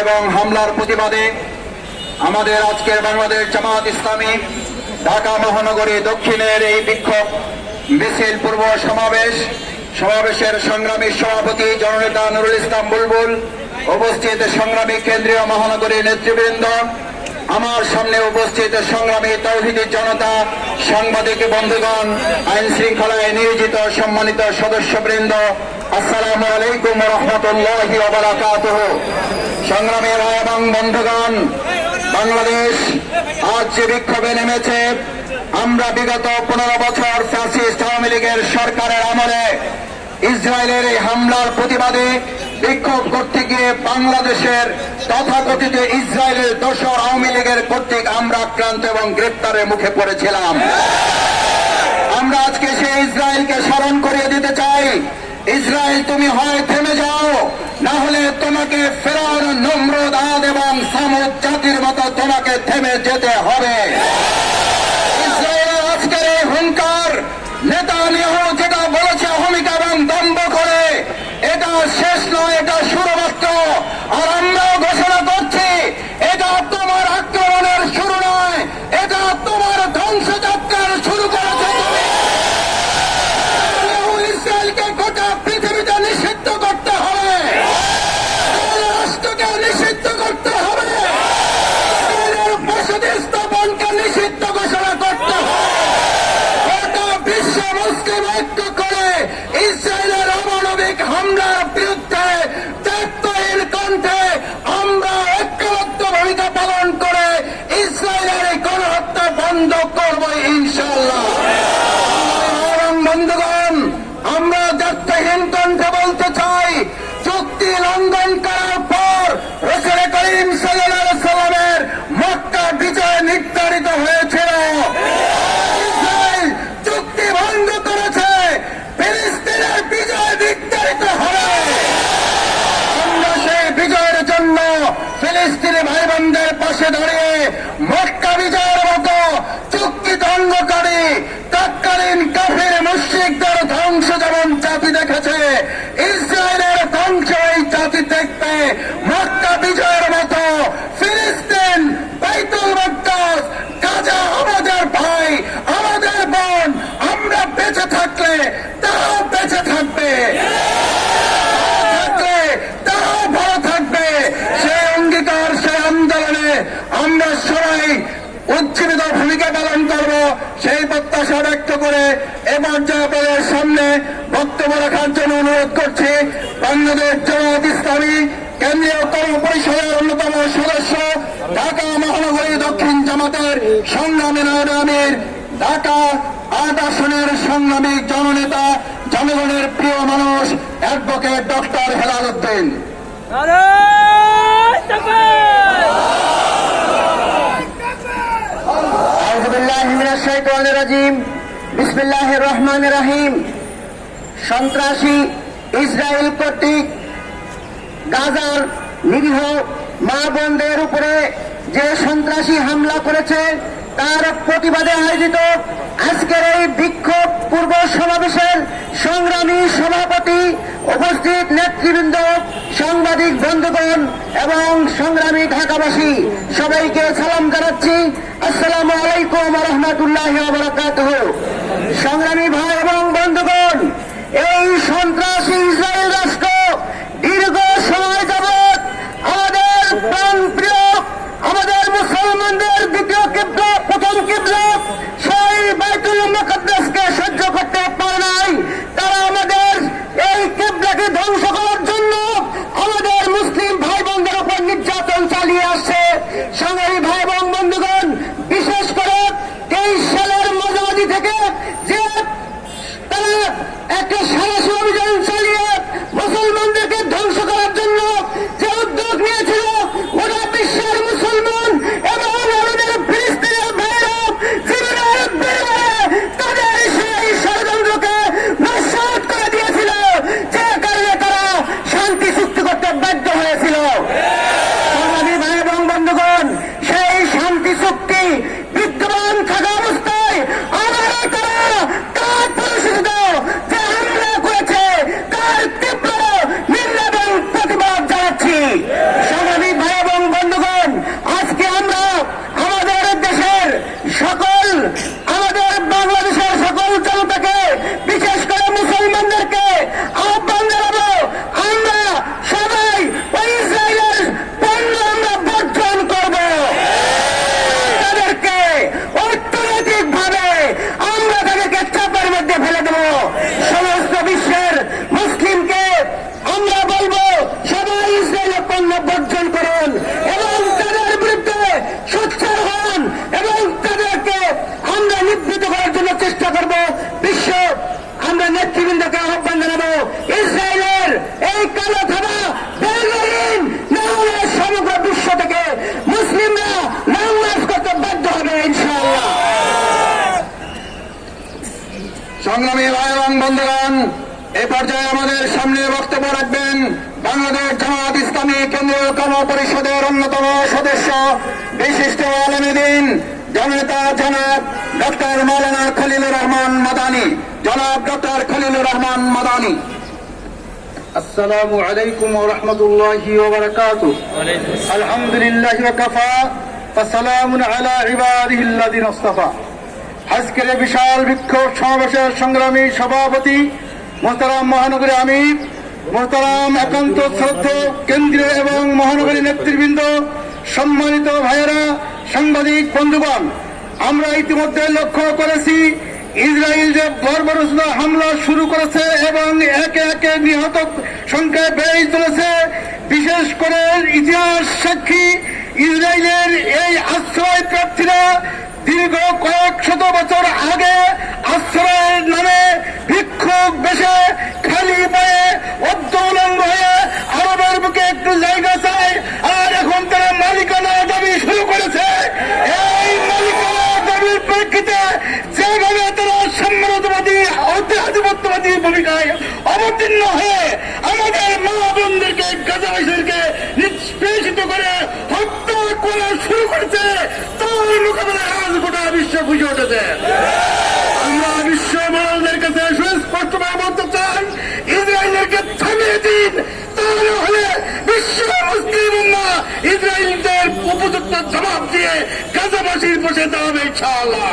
এবং হামলার প্রতিবাদে আমাদের আজকের বাংলাদেশ জামাত ইসলামী ঢাকা মহানগরী দক্ষিণের এই বিক্ষোভ মিছিল পূর্ব সমাবেশের সংগ্রামী সভাপতি জননেতা নুরুল ইসলাম বুলবুল, উপস্থিত সংগ্রামী কেন্দ্রীয় মহানগরী নেতৃবৃন্দ, আমার সামনে উপস্থিত সংগ্রামী তৌহিদি জনতা, সাংবাদিক বন্ধুগণ, আইন শৃঙ্খলায় নিয়োজিত সম্মানিত সদস্যবৃন্দ, আসসালামু আলাইকুম ওয়া রাহমাতুল্লাহি ওয়া বারাকাতুহু। সংগ্রামী ভাই এবং বন্ধুগণ, বাংলাদেশ আজ যে বিক্ষোভে নেমেছে, আমরা বিগত 15 বছর ফ্যাসিস্ট আওয়ামী লীগের সরকারের আমলে ইসরায়েলের এই হামলার প্রতিবাদে বিক্ষোভ করতে গিয়ে বাংলাদেশের তথাকথিত ইসরায়েলের দোসর আওয়ামী লীগের কর্তৃক আমরা আক্রান্ত এবং গ্রেপ্তারের মুখে পড়েছিলাম। আমরা আজকে সেই ইসরায়েলকে স্মরণ করিয়ে দিতে চাই, ইসরায়েল তুমি হয় থেমে যাও, না হলে তোমাকে ফেরাউন, নমরুদ, আদ এবং সামুদ জাতির মতো তোমাকে থেমে যেতে হবে। ইসরায়েলের আজকের এই হুঙ্কার, নেতানিয়াহু যেটা বলেছে অহমিকা এবং দম্ভ করে, এটা শেষ নয়, এটা শুরু মাত্র। আর আমরাও ঘোষণা করছি, এটা তোমার আক্রমণের শুরু নয়, এটা তোমার ধ্বংসযাত্রার শুরু করেছে। ইসরায়েলকে গোটা পৃথিবীতে নিষিদ্ধ করতে হবে, রাষ্ট্রকে নিষিদ্ধ করতে হবে, বসতি স্থাপনকে নিষিদ্ধ ঘোষণা করতে হবে। গোটা বিশ্ব মুসলিম ঐক্য করে ইসরায়েলের অমানবিক হামলার বিরুদ্ধে দায়িত্বহীন কণ্ঠে আমরা ঐক্যবদ্ধ ভূমিকা পালন করে ইসরায়েলের এই গণহত্যা বন্ধ করব ইনশাআল্লাহ। বন্ধুগণ, আমরা দায়িত্বহীন কণ্ঠে বলতে চাই, চুক্তি লঙ্ঘন করার পর রাসূল করিম সাল্লাল্লাহু আলাইহি ওয়াসাল্লামের মক্কা বিজয় নির্ধারিত হয়েছিল। ইসরায়েল চুক্তি ভঙ্গ করেছে, ফিলিস্তিনের বিজয় নির্ধারিত হবে। আমরা সেই বিজয়ের জন্য ফিলিস্তিনি ভাই বোনদের পাশে দাঁড়িয়ে মক্কা বিজয়ের মতো চুক্তি ভঙ্গকারী তৎকালীন কাফির মুশরিকদের ধ্বংস যেমন জাতি দেখেছে, ইসরায়েলের ধ্বংস এই জাতি দেখবে। মক্কা বিজয়ের মতো ফিলিস্তিন, বাইতুল মাকদাস, গাজা আমাদের ভাই, আমাদের বোন, আমরা বেঁচে থাকলে তারাও বেঁচে থাকবে, তারাও ভালো থাকবে। সেই অঙ্গীকার, সেই আন্দোলনে আমরা সবাই উজ্জীবিত ভূমিকা পালন করব, সেই প্রত্যাশা ব্যক্ত করে এবার আপনাদের সামনে বক্তব্য রাখার জন্য অনুরোধ করছি বাংলাদেশ জামাত ইসলামী কেন্দ্রীয় কর্ম পরিষদের অন্যতম সদস্য, ঢাকা মহানগরী দক্ষিণ জামাতের সংগ্রামী নায়েবে আমির, ঢাকা 8 আসনের সংগ্রামী জননেতা, জনগণের প্রিয় মানুষ, অ্যাডভোকেট ডক্টর হেলাল উদ্দিন। বিসমিল্লাহির রহমানির রহিম। সন্ত্রাসী ইসরায়েল কর্তৃক গাজার নিরীহ মা বোনদের উপরে যে সন্ত্রাসী হামলা করেছে, তার প্রতিবাদে আয়োজিত আজকের এই বিক্ষোভ পূর্ব সমাবেশের সংগ্রামী সভাপতি, উপস্থিত নেতৃবৃন্দ, সাংবাদিক বন্ধুগণ এবং সংগ্রামী ঢাকাবাসী সবাইকে সালাম জানাচ্ছি। আসসালামু আলাইকুম ওয়া রাহমাতুল্লাহি ওয়া বারাকাতুহু। সংগ্রামী ভাই এবং বন্ধুগণ, এই সন্ত্রাসী ইসরায়েল রাষ্ট্র দীর্ঘ সময় যাবৎ আমাদের প্রাণপ্রিয়, আমাদের মুসলমানদের দ্বিতীয় কিবলা, প্রথম কিবলা সেই বাইতুল মুকাদ্দাসকে সহ্য করতে পারে নাই। তারা আমাদের এই কিবলাকে ধ্বংস করার জন্য আমাদের মুসলিম ভাই বোনদের উপর নির্যাতন চালিয়ে আসছে। সংগ্রামী ভাই এবং বন্ধুগণ, বিশেষ করে 23 সালের মাঝামাঝি থেকে যে তারা একটা সাহসী অভিযান চালিয়ে মুসলমানদেরকে ধ্বংস করার জন্য যে উদ্যোগ নিয়েছিল, ওরা বিশ্বের মুসলমান এবং আমাদের ফিলিস্তিনের ভাইরা জীবনের বিনিময়ে তাদের সেই ষড়যন্ত্রকে নস্যাৎ করে দিয়েছিল, যে কারণে তারা শান্তি চুক্তি করতে বাধ্য হয়েছিল। সংগ্রামী ভাই এবং বন্ধুগণ, সেই শান্তি চুক্তি বিদ্যমান থাকা অবস্থায় আবারও তারা কার পরিষদ যে হামলা করেছে, তার তীব্র নিন্দা এবং প্রতিবাদ জানাচ্ছি। সংগ্রামী ভাই সংগ্রামী ভাই এবং বন্ধুগণ, এ পর্যায়ে আমাদের সামনে বক্তব্য রাখবেন বাংলাদেশ জামাত ইসলামী কেন্দ্রীয় কর্মপরিষদের অন্যতম সদস্য বিশিষ্ট আলেমে দ্বীন জননেতা জনাব ডক্টর মাওলানা খলিলুর রহমান মাদানী। জনাব ডক্টর খলিলুর রহমান মাদানী। السلام عليكم ورحمة الله وبركاته. الحمد لله وكفى وسلام على عباده الذين اصطفى. আজকের বিশাল বিক্ষোভ সমাবেশের সংগ্রামী সভাপতি মোহতারাম মহানগরী আমির, মোহতারাম একান্ত শ্রদ্ধেয় কেন্দ্রীয় এবং মহানগরী নেতৃবৃন্দ, সম্মানিত ভাইয়েরা, সাংবাদিক বন্ধুগণ, আমরা ইতিমধ্যে লক্ষ্য করেছি ইসরায়েল যে বর্বরতা হামলা শুরু করেছে এবং একে একে নিহত সংখ্যায় বেড়ে চলেছে। বিশেষ করে ইতিহাস সাক্ষী ইসরায়েলের এই আশ্রয় প্রার্থীরা দীর্ঘ কয়েক শত বছর আগে আশ্রয়ের নামে ভিক্ষুক বেশে খালি পায়ে অর্ধউলঙ্গ হয়ে আরবের বুকে একটু জায়গা চায়, আর এখন তারা মালিকানা দাবি শুরু করেছে। এই মালিকানা দাবির প্রেক্ষিতে যেভাবে তারা সাম্রাজ্যবাদী আধিপত্যবাদী ভূমিকায় অবতীর্ণ হয়ে আমাদের মা বোনদেরকে গাজাবাসীদেরকে নিষ্পেষিত করে হত্যা করা শুরু করেছে, তার মোকাবেলায় আজ গোটা বিশ্ব বুঝে উঠেছে। আমরা বিশ্ব বড়দের কাছে সুস্পষ্টভাবে বলতে চাই, ইসরায়েলকে থামিয়ে দিন, তাহলে হলে বিশ্ব মুসলিম উম্মাহ ইসরায়েলদের উপযুক্ত জবাব দিয়ে গাজাবাসীর বসে দাঁড়াবে ইনশাআল্লাহ।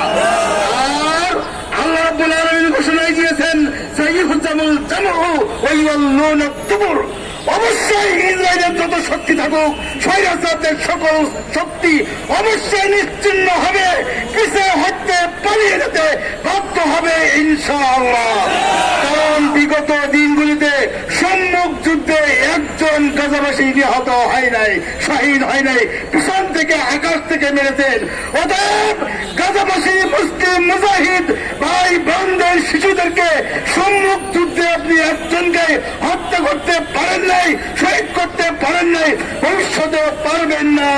আর আল্লাহ রাব্বুল আলামিন ঘোষণায় দিয়েছেন, সাইয়ুহজামুল জামউ ওয়া ইউওয়াল্লুনা দুবুর। অবশ্যই ইসরায়েলের যত শক্তি থাকুক, স্বৈরাচারদের সকল শক্তি অবশ্যই নিশ্চিহ্ন হবে, পিছিয়ে হতে পালিয়ে যেতে বাধ্য হবে ইনশাআল্লাহ। কারণ বিগত দিনগুলিতে সম্মুখ যুদ্ধে একজন গাজাবাসী নিহত হয় নাই, শহীদ হয় নাই, পিছন থেকে আকাশ থেকে মেরেছেন। অতএব গাজাবাসী মুসলিম মুজাহিদ ভাই বোনদের শিশুদেরকে সম্মুখ যুদ্ধে আপনি একজনকে হত্যা করতে পারেন নাই, শহীদ করতে পারেন নাই, ভবিষ্যতে পারবেন না।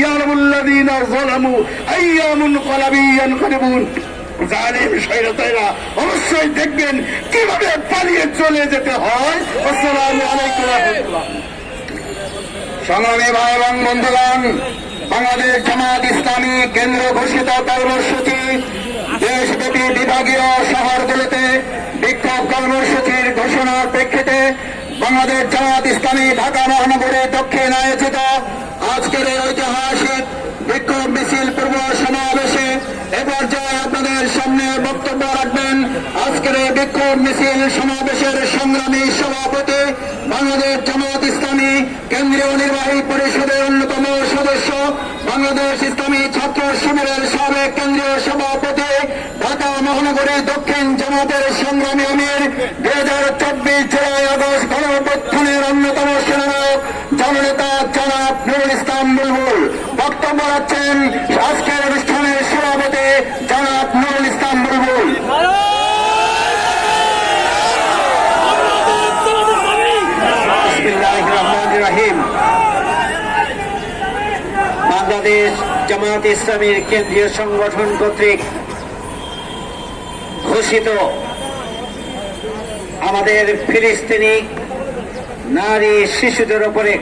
ইয়ালামুল্লাযীনা যালামু আইয়া মুনকালাবি ইয়ানকালিবুন। জালিম শয়তানেরা অবশ্যই দেখবেন কিভাবে পালিয়ে চলে যেতে হয়। আসসালামু আলাইকুম ওয়া রাহমাতুল্লাহ। সংগ্রামী ভাই এবং বন্ধুগণ, বাংলাদেশ জামাত ইসলামী কেন্দ্র ঘোষিত কর্মসূচি দেশব্যাপী বিভাগীয় শহরগুলোতে বিক্ষোভ কর্মসূচির ঘোষণার প্রেক্ষিতে বাংলাদেশ জামাত ইসলামী ঢাকা মহানগরী দক্ষিণ আয়োজিত আজকের এই ঐতিহাসিক বিক্ষোভ মিছিল পূর্ব সমাবেশে এ পর্যায়ে আপনাদের সামনে বক্তব্য রাখবেন আজকের এই বিক্ষোভ মিছিল সমাবেশের সংগ্রামী সভাপতি, বাংলাদেশ জামাত ইসলামী কেন্দ্রীয় নির্বাহী পরিষদের অন্যতম সদস্য, বাংলাদেশ ইসলামী ছাত্র শিবিরের সাবেক কেন্দ্রীয় সভাপতি, ঢাকা মহানগরী দক্ষিণ জামাতের সংগ্রামী আমির, 2024 জুলাই আগস্ট গণঅভ্যুত্থানের অন্যতম সেনানায়ক জননেতা জনাব নুরুল ইসলাম বুলবুল। বক্তব্য রাখছেন আজকের অনুষ্ঠানের সভাপতি জনাব নুরুল ইসলাম বুলবুল। বিসমিল্লাহির রহমানির রহিম। বাংলাদেশ জামাত ইসলামীর কেন্দ্রীয় সংগঠন কর্তৃক ঘোষিত আমাদের ফিলিস্তিনি নারী শিশুদের উপরে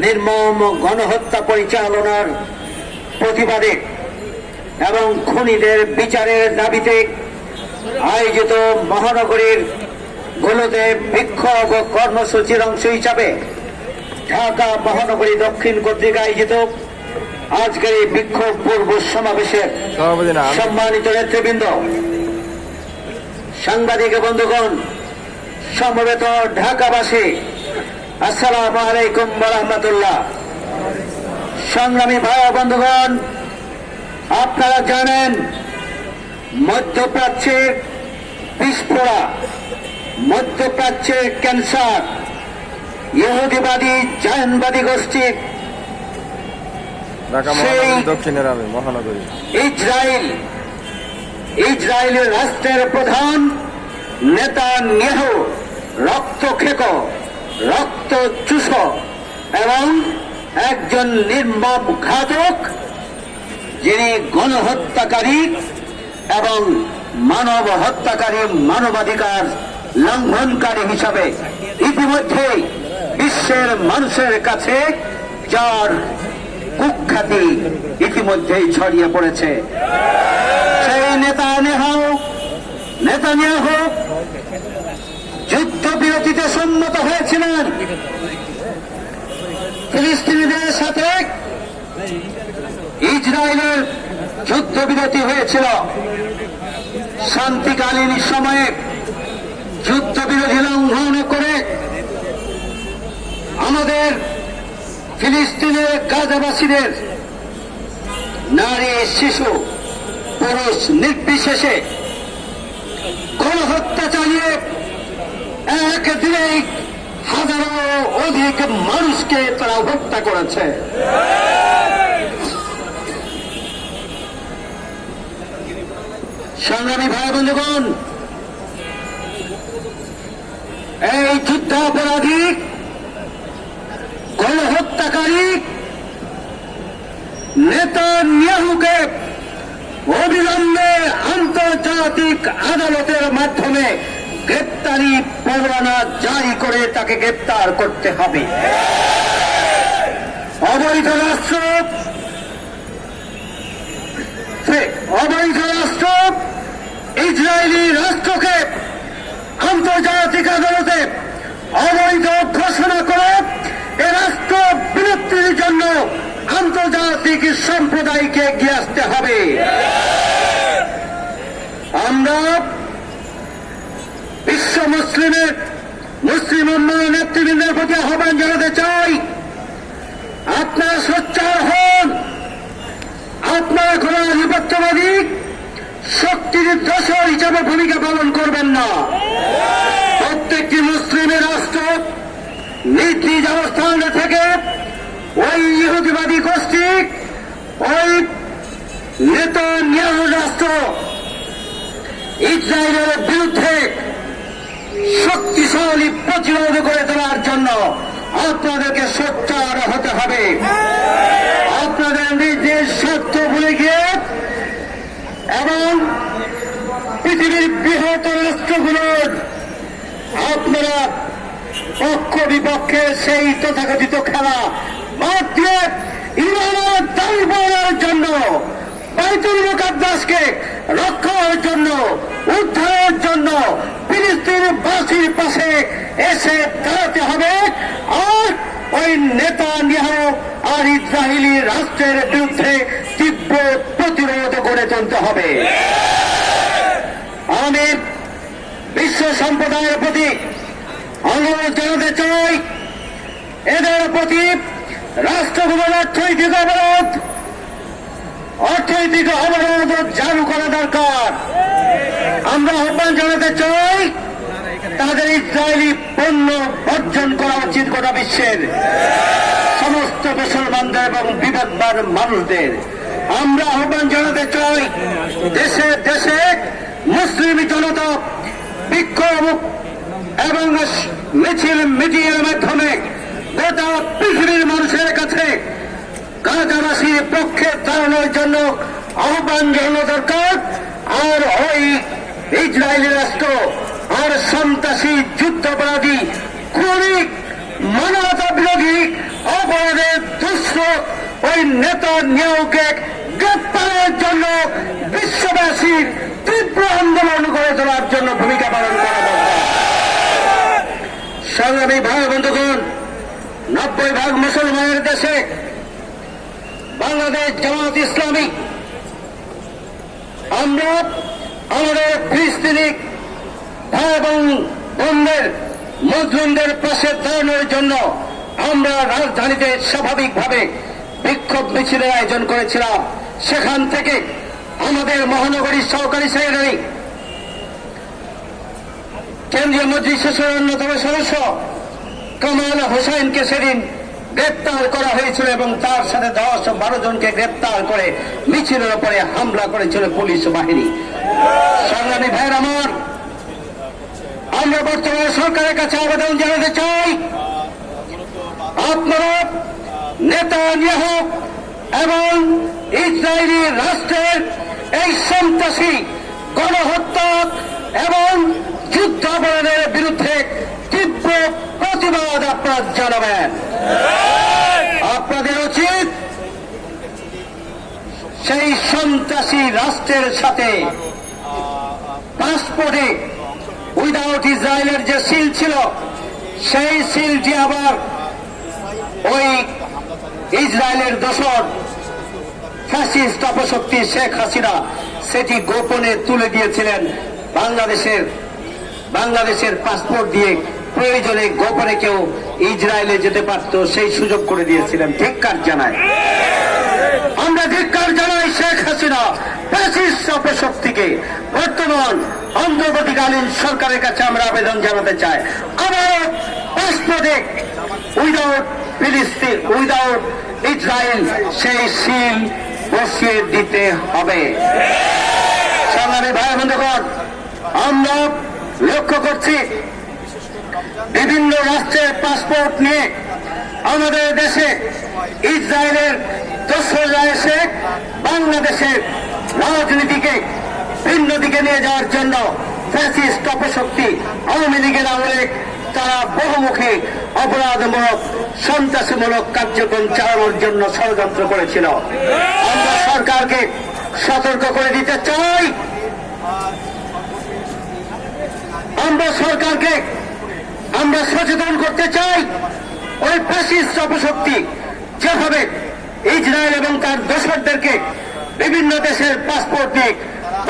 নির্মম গণহত্যা পরিচালনার প্রতিবাদে এবং খুনিদের বিচারের দাবিতে আয়োজিত মহানগরীর গুলোতে বিক্ষোভ কর্মসূচির অংশ হিসাবে ঢাকা মহানগরী দক্ষিণ কর্তৃক আয়োজিত আজকের এই বিক্ষোভ পূর্ব সমাবেশের সম্মানিত নেতৃবৃন্দ, সাংবাদিক বন্ধুগণ, সমবেত ঢাকাবাসী, আসসালামু আলাইকুম ওয়া রাহমাতুল্লাহ। সংগ্রামী ভাই ও বন্ধুগণ, আপনারা জানেন মধ্যপ্রাচ্যের বিস্ফোরা, মধ্যপ্রাচ্যের ক্যান্সার, ইহুদিবাদী জায়নবাদী গোষ্ঠীর সেই ইসরায়েলের রাষ্ট্রের প্রধান নেতানিয়াহু রক্তখেক, রক্তচুষ এবং একজন নির্মম ঘাতক, যিনি গণহত্যাকারী এবং মানব হত্যাকারী, মানবাধিকার লঙ্ঘনকারী হিসাবে ইতিমধ্যে বিশ্বের মানুষের কাছে যার কুখ্যাতি ইতিমধ্যেই ছড়িয়ে পড়েছে। সেই নেতানিয়াহু যুদ্ধবিরতিতে সম্মত হয়েছিলেন। ফিলিস্তিনিদের সাথে ইসরায়েলের যুদ্ধবিরতি হয়েছিল। শান্তিকালীন সময়ে যুদ্ধবিরতি লঙ্ঘন করে আমাদের ফিলিস্তিনের গাজাবাসীদের নারী, শিশু, পুরুষ নির্বিশেষে গণহত্যা চালিয়ে একদিনেই হাজারো অধিক মানুষকে তারা হত্যা করেছে। সংগ্রামী ভাই বন্ধুগণ, এই যুদ্ধাপরাধী, গণহত্যাকারী নেতানিয়াহুকে অবিলম্বে আন্তর্জাতিক আদালতের মাধ্যমে গ্রেপ্তারি পরোয়ানা জারি করে তাকে গ্রেপ্তার করতে হবে। অবৈধ রাষ্ট্র ইসরায়েলি রাষ্ট্রকে আন্তর্জাতিক আদালতে অবৈধ ঘোষণা করে এ রাষ্ট্র বিলুপ্তির জন্য আন্তর্জাতিক সম্প্রদায়কে এগিয়ে আসতে হবে। আমরা বিশ্ব মুসলিম উন্নয়ন নেতৃবৃন্দের প্রতি আহ্বান জানাতে চাই, আপনারা সোচ্চার হন। আপনারা কোন আধিপত্যবাদী শক্তির দোসর হিসাবে ভূমিকা পালন করবেন না। প্রত্যেকটি মুসলিমের রাষ্ট্র নিজ নিজ অবস্থান থেকে ওই ইহুদিবাদী গোষ্ঠী, ওই নেতানিয়াহু রাষ্ট্র ইসরায়েলের বিরুদ্ধে শক্তিশালী প্রতিরোধ করে তোলার জন্য আপনাদেরকে সোচ্চার হতে হবে। আপনাদের নিজ নিজ স্বার্থ ভুলে গিয়ে এবং পৃথিবীর বৃহৎ রাষ্ট্রগুলোর আপনারা পক্ষ বিপক্ষে সেই তথাকথিত খেলা বাদ দিয়ে ইরানের দাবির জন্য, বাইতুল মুকাদ্দাসকে রক্ষার জন্য, উদ্ধারের জন্য ফিলিস্তিনবাসীর পাশে এসে দাঁড়াতে হবে। আর ওই নেতানিয়াহু আর ইসরায়েলি রাষ্ট্রের বিরুদ্ধে তীব্র প্রতিরোধ গড়ে তুলতে হবে। আমি বিশ্ব সম্প্রদায়ের প্রতি অনুরোধ জানাতে চাই, এদের প্রতি রাষ্ট্রগুলোর অর্থনৈতিক অবরোধ চালু করা দরকার। আমরা আহ্বান জানাতে চাই, তাদের ইসরায়েলি পণ্য বর্জন করা উচিত গোটা বিশ্বের সমস্ত মুসলমানদের এবং বিবেকবান মানুষদের। আমরা আহ্বান জানাতে চাই, দেশে দেশে মুসলিম জনতা বিক্ষোভ এবং মিছিল মিটিংয়ের মাধ্যমে গোটা পৃথিবীর মানুষের কাছে গাজাবাসীর পক্ষে দাঁড়ানোর জন্য আহ্বান জানানো দরকার। আর ওই ইসরায়েলি রাষ্ট্র আর সন্ত্রাসী, যুদ্ধাপরাধী, খুনি, মানবতা বিরোধী অপরাধের দুষ্ট ওই নেতানিয়াহুকে গ্রেপ্তারের জন্য বিশ্ববাসীর তীব্র আন্দোলন করে তোলার জন্য ভূমিকা পালন করা দরকার। সংগ্রামী ভাই বন্ধুগণ, 90% মুসলমানের দেশে বাংলাদেশ জামাত ইসলামী আমরা আমাদের ফিলিস্তিনি ভাই এবং বোনদের, মুসলিমদের পাশে দাঁড়ানোর জন্য আমরা রাজধানীতে স্বাভাবিকভাবে বিক্ষোভ মিছিলের আয়োজন করেছিলাম। সেখান থেকে আমাদের মহানগরীর সহকারী সেক্রেটারি, কেন্দ্রীয় মজলিসের অন্যতম সদস্য কামাল হোসেনকে সেদিন গ্রেপ্তার করা হয়েছিল এবং তার সাথে 10-12 জনকে গ্রেপ্তার করে মিছিলের উপরে হামলা করেছিল পুলিশ বাহিনী। সংগ্রামী ভাইয়ের আমার, আমরা বর্তমান সরকারের কাছে আবেদন জানাতে চাই, আপনারা নেতানিয়াহু এবং ইসরায়েলি রাষ্ট্রের এই সন্ত্রাসী গণহত্যা এবং যুদ্ধাপরাধের বিরুদ্ধে তীব্র প্রতিবাদ আপনারা জানাবেন। আপনাদের উচিত সেই সন্ত্রাসী রাষ্ট্রের সাথে পাসপোর্টে উইদাউট ইসরায়েলের যে সিল ছিল সেই সিলটি আবার ওই ইসরায়েলের দোসর ফ্যাসিস্ট অপশক্তি শেখ হাসিনা সেটি গোপনে তুলে দিয়েছিলেন বাংলাদেশের পাসপোর্ট দিয়ে প্রয়োজনে গোপনে কেউ ইসরায়েলে যেতে পারত সেই সুযোগ করে দিয়েছিলেন। ধিক্কার জানাই, আমরা ধিক্কার জানাই শেখ হাসিনা ফ্যাসিস্ট অপশক্তিকে। বর্তমান অন্তর্বর্তীকালীন সরকারের কাছে আমরা আবেদন জানাতে চাই, আমার পাসপোর্টে উইদাউট ফিলিস্তিন উইদাউট ইসরায়েল সেই সিল বসিয়ে দিতে হবে। সংগ্রামী ভাই বন্ধুগণ, আমরা লক্ষ্য করছি বিভিন্ন রাষ্ট্রের পাসপোর্ট নিয়ে আমাদের দেশে ইসরায়েলের দোসররা এসে বাংলাদেশের রাজনীতিকে ভিন্ন দিকে নিয়ে যাওয়ার জন্য ফ্যাসিস্ট অপশক্তি আওয়ামী লীগের আমলে তারা বহুমুখী অপরাধমূলক সন্ত্রাসীমূলক কার্যক্রম চালানোর জন্য ষড়যন্ত্র করেছিল। আমরা সরকারকে সতর্ক করে দিতে চাই, আমরা সচেতন করতে চাই, ওই ফ্যাসিস্ট অপশক্তি যেভাবে ইসরায়েল এবং তার দোসরদেরকে বিভিন্ন দেশের পাসপোর্ট নিয়ে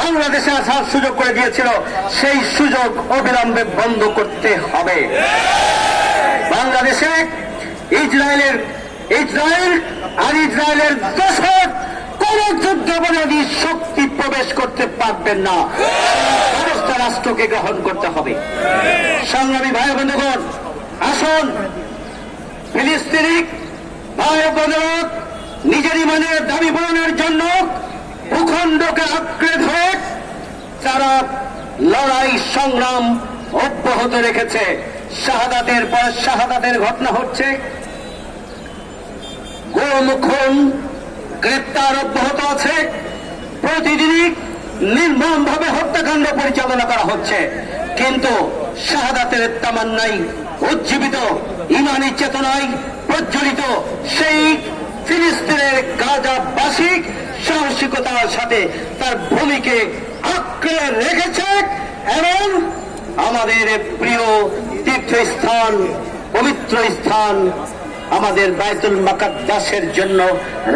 বাংলাদেশে আসার সুযোগ করে দিয়েছিল, সেই সুযোগ অবিলম্বে বন্ধ করতে হবে। বাংলাদেশে ইসরায়েল আর ইসরায়েলের দোসর কোন যুদ্ধাপরাধী শক্তি প্রবেশ করতে পারবেন না, ব্যবস্থা রাষ্ট্রকে গ্রহণ করতে হবে। সংগ্রামী ভাই বন্ধুগণ, আসুন ফিলিস্তিনি ভাই বোনেরা নিজের ইমানের দাবি পূরণের জন্য ভূখণ্ডকে আঁকড়ে ধরে তারা লড়াই সংগ্রাম অব্যাহত রেখেছে। শাহাদাতের পর শাহাদাতের ঘটনা হচ্ছে, গোমুখন গ্রেপ্তার অব্যাহত আছে, প্রতিদিনই নির্মমভাবে হত্যাকাণ্ড পরিচালনা করা হচ্ছে। কিন্তু শাহাদাতের তামান্নায় উজ্জীবিত ইমানি চেতনায় প্রজ্বলিত সেই ফিলিস্তিনের গাজাবাসী সাহসিকতার সাথে তার ভূমিকে আঁকড়ে রেখেছে এবং আমাদের প্রিয় তীর্থস্থান পবিত্র স্থান আমাদের বাইতুল মুকাদ্দাসের জন্য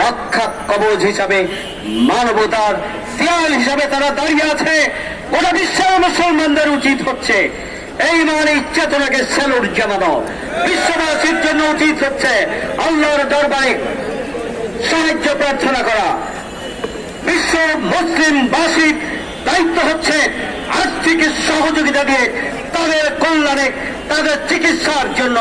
রক্ষা কবচ হিসাবে মানবতার দেয়াল হিসাবে তারা দাঁড়িয়ে আছে। গোটা বিশ্বের মুসলমানদের উচিত হচ্ছে এই মানে চেতনাকে স্যালুট জানানো, বিশ্ববাসীর জন্য উচিত হচ্ছে আল্লাহর দরবারে সাহায্য প্রার্থনা করা। বিশ্ব মুসলিমবাসীর দায়িত্ব হচ্ছে আর্থিক সহযোগিতা দিয়ে তাদের কল্যাণে তাদের চিকিৎসার জন্য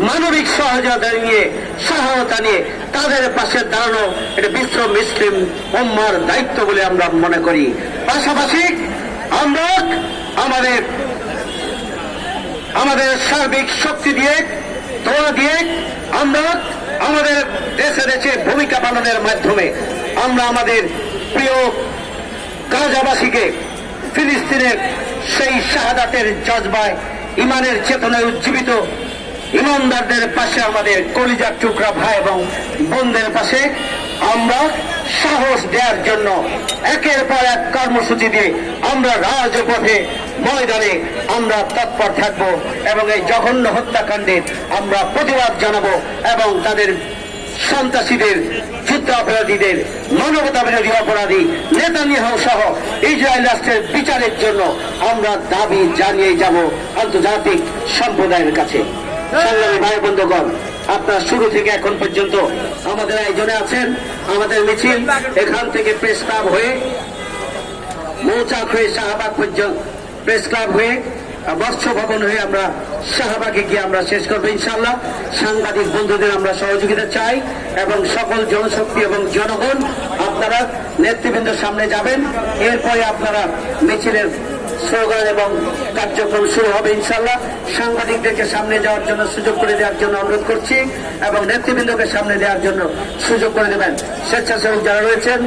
মানবিক সহায়তা নিয়ে তাদের পাশে দাঁড়ানো, এটা বিশ্ব মুসলিম উম্মার দায়িত্ব বলে আমরা মনে করি। পাশাপাশি আমরা আমাদের সার্বিক শক্তি দিয়ে দোয়া দিয়ে আমরা আমাদের দেশে দেশে ভূমিকা পালনের মাধ্যমে আমরা আমাদের প্রিয় গাজাবাসীকে ফিলিস্তিনের সেই শাহাদাতের জজবায় ইমানের চেতনায় উজ্জীবিত ইমানদারদের পাশে, আমাদের কলিজার টুকরা ভাই এবং বোনদের পাশে আমরা সাহস দেওয়ার জন্য একের পর এক কর্মসূচি দিয়ে আমরা রাজপথে ময়দানে আমরা তৎপর থাকব এবং এই জঘন্য হত্যাকাণ্ডের আমরা প্রতিবাদ জানাবো এবং তাদের সন্ত্রাসীদের, যুদ্ধাপরাধীদের, মানবতা বিরোধী অপরাধী নেতানিয়াহু সহ ইসরায়েল রাষ্ট্রের বিচারের জন্য আমরা দাবি জানিয়ে যাব আন্তর্জাতিক সম্প্রদায়ের কাছে। সংগ্রামী ভাই বন্ধুগণ, আপনারা শুরু থেকে এখন পর্যন্ত আমাদের আয়োজনে আছেন। আমাদের মিছিল এখান থেকে প্রেস ক্লাব হয়ে মৌচাক হয়ে শাহবাগ পর্যন্ত, প্রেস ক্লাব হয়ে বর্ষ ভবন হয়ে আমরা শাহবাগে গিয়ে আমরা শেষ করবো ইনশাআল্লাহ। সাংবাদিক বন্ধুদের আমরা সহযোগিতা চাই এবং সকল জনশক্তি এবং জনগণ আপনারা নেতৃবৃন্দের সামনে যাবেন। এরপরে আপনারা মিছিলের স্লোগান এবং কার্যক্রম শুরু হবে ইনশাআল্লাহ। সাংবাদিকদেরকে সামনে যাওয়ার জন্য সুযোগ করে দেওয়ার জন্য অনুরোধ করছি এবং নেতৃবৃন্দকে সামনে দেওয়ার জন্য সুযোগ করে দেবেন। স্বেচ্ছাসেবক যারা রয়েছেন